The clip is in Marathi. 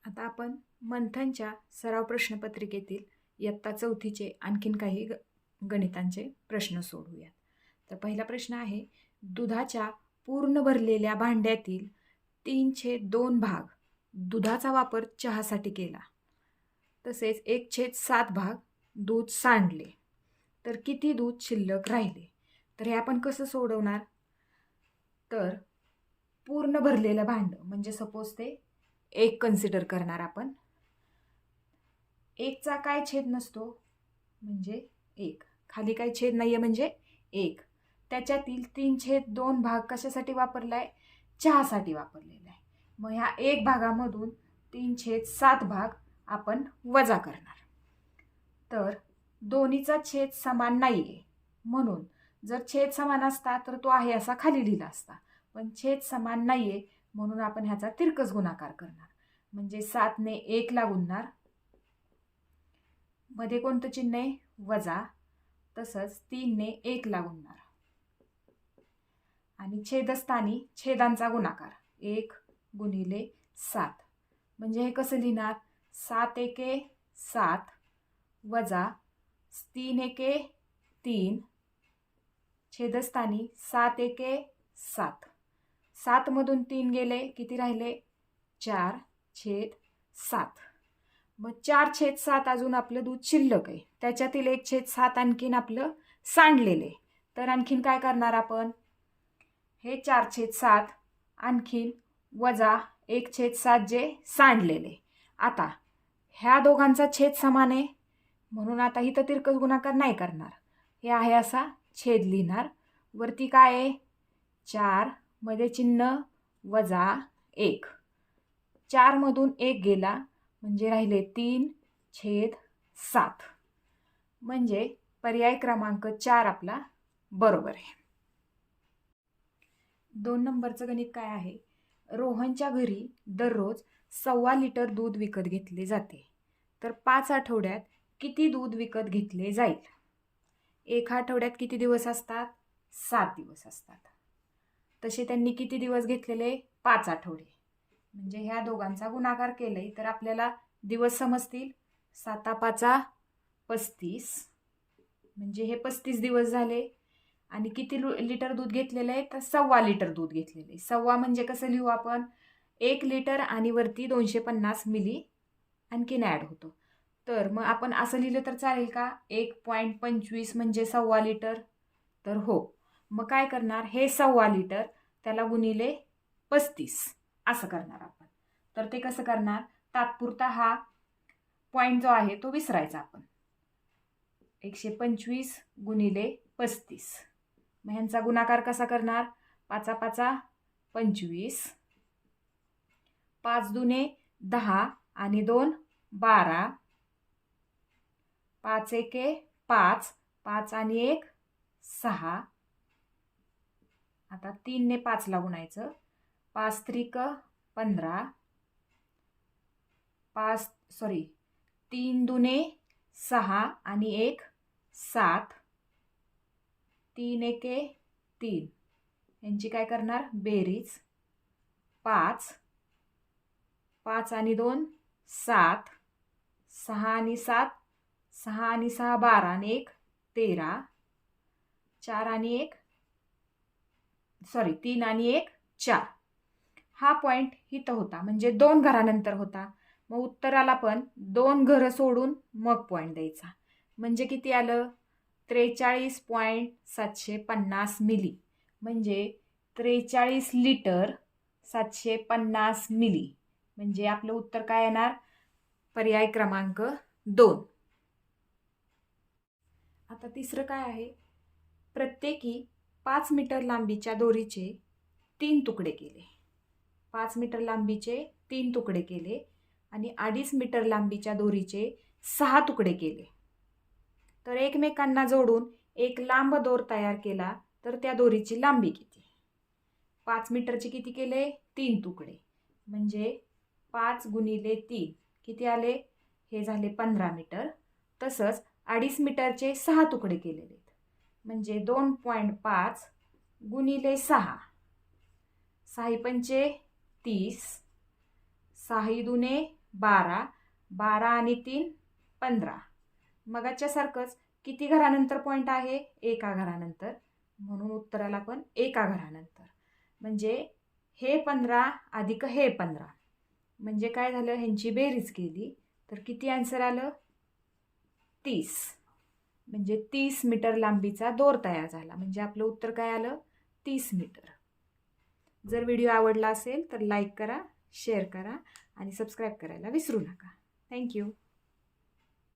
आता आपण मंथनच्या सराव प्रश्नपत्रिकेतील इयत्ता चौथीचे आणखीन काही गणितांचे प्रश्न सोडवूयात. तर पहिला प्रश्न आहे, दुधाच्या पूर्ण भरलेल्या भांड्यातील 3/2 भाग दुधाचा वापर चहासाठी केला, तसेच 1/7 भाग दूध सांडले, तर किती दूध शिल्लक राहिले? तर हे आपण कसं सोडवणार? तर पूर्ण भरलेलं भांडं म्हणजे सपोज ते 1 कन्सिडर करणार आपण. 1चा काय छेद नसतो म्हणजे 1, खाली काही छेद नाहीये म्हणजे 1. त्याच्यातील 3/2 भाग कशासाठी वापरलाय? चहासाठी वापरलेला आहे. मग ह्या 1 भागामधून 3/7 भाग आपण वजा करणार. तर दोन्हीचा छेद समान नाहीये, म्हणून जर छेद समान असता तर तो आहे असा खाली लिहिला असता, पण छेद समान नाहीये म्हणून आपण ह्याचा तिरकस गुणाकार करणार. म्हणजे 7 ने 1 ला गुणणार, मध्ये कोणतं चिन्ह आहे? वजा. तसंच 3 ने 1 ला गुणणार आणि छेदस्थानी छेदांचा गुणाकार 1 गुणिले 7. म्हणजे हे कसं लिहिणार? 7 एके 7 वजा 3 एके 3 छेदस्थानी 7 एके 7. 7 मधून 3 गेले, किती राहिले? 4/7. मग 4/7 अजून आपलं दूध शिल्लक आहे, त्याच्यातील 1/7 आणखीन आपलं सांडलेले. तर आणखीन काय करणार आपण? हे 4/7 आणखीन वजा 1/7 जे सांडलेले. आता ह्या दोघांचा छेद समान आहे म्हणून आता इथं तिरकस गुणाकार नाही करणार, हे आहे असा छेद लिहिणार. वरती काय आहे? 4 मध्ये चिन्ह वजा 1. 4 मधून 1 गेला म्हणजे राहिले 3/7. म्हणजे पर्याय क्रमांक 4 आपला बरोबर आहे. 2 नंबरचं गणित काय आहे? रोहनच्या घरी दररोज 1.25 लिटर दूध विकत घेतले जाते, तर 5 आठवड्यात किती दूध विकत घेतले जाईल? 1 आठवड्यात किती दिवस असतात? 7 दिवस असतात. तसे त्यांनी किती दिवस घेतलेले? 5 आठवडे. म्हणजे ह्या दोघांचा गुणाकार केलाय तर आपल्याला दिवस समजतील. 7×5 35, म्हणजे हे 35 दिवस झाले. आणि किती लिटर दूध घेतलेलं आहे? तर 1.25 लिटर दूध घेतलेलं आहे. 1.25 म्हणजे कसं लिहू आपण? 1 लिटर आणि वरती 250 मिली आणखीन ॲड होतो. तर मग आपण असं लिहिलं तर चालेल का? 1.25 म्हणजे 1.25 लिटर. तर हो, मग काय करणार? हे 1.25 लिटर त्याला गुणिले 35 असं करणार आपण. तर ते कसं करणार? तात्पुरता हा पॉईंट जो आहे तो विसरायचा आपण. 125 गुणिले 35. मग ह्यांचा गुणाकार कसा करणार? 5×5 25, 5 दुने 10 आणि 2 12, 5 एके 5, 5 आणि 1 6. आता 3 ने 5 ला गुणायचं. 5 त्रिक 15, 3 दुने 6 आणि 1 7, 3 एके 3. यांची काय करणार? बेरीज. 5, 5 आणि 2 7, 6 आणि 7, 6 आणि 6 12 आणि 1 13, 4 आणि 1 3 आणि 1 4. हा पॉइंट इथं होता, म्हणजे 2 घरानंतर होता. मग उत्तराला पण 2 घरं सोडून मग पॉइंट द्यायचा. म्हणजे किती आलं? 43.750 मिली. म्हणजे 43 लिटर 750 मिली. म्हणजे आपलं उत्तर काय येणार? पर्याय क्रमांक 2. आता तिसरं काय आहे? प्रत्येकी 5 मीटर लांबीच्या दोरीचे 3 तुकडे केले. 5 मीटर लांबीचे 3 तुकडे केले आणि 2.5 मीटर लांबीच्या दोरीचे 6 तुकडे केले. तर एकमेकांना जोडून एक लांब दोर तयार केला तर त्या दोरीची लांबी किती? 5 मीटरचे किती केले? 3 तुकडे. म्हणजे 5 गुणिले 3 किती आले? हे झाले 15 मीटर. तसंच 2.5 मीटरचे 6 तुकडे केलेले आहेत, म्हणजे 2.5 गुणिले 6. 6 पंचे 30, 6 दुने 12, 12 आणि 3 15. मगाच्यासारखंच किती घरानंतर पॉईंट आहे? एका घरानंतर, म्हणून उत्तराला पण एका घरानंतर. म्हणजे हे 15 अधिक हे 15, म्हणजे काय झालं? ह्यांची बेरीज केली तर किती आन्सर आलं? 30. म्हणजे 30 मीटर लांबीचा दोर तयार झाला. म्हणजे आपलं उत्तर काय आलं? 30 मीटर. जर व्हिडिओ आवडला असेल तर लाईक करा, शेअर करा आणि सबस्क्राईब करायला विसरू नका. थँक्यू.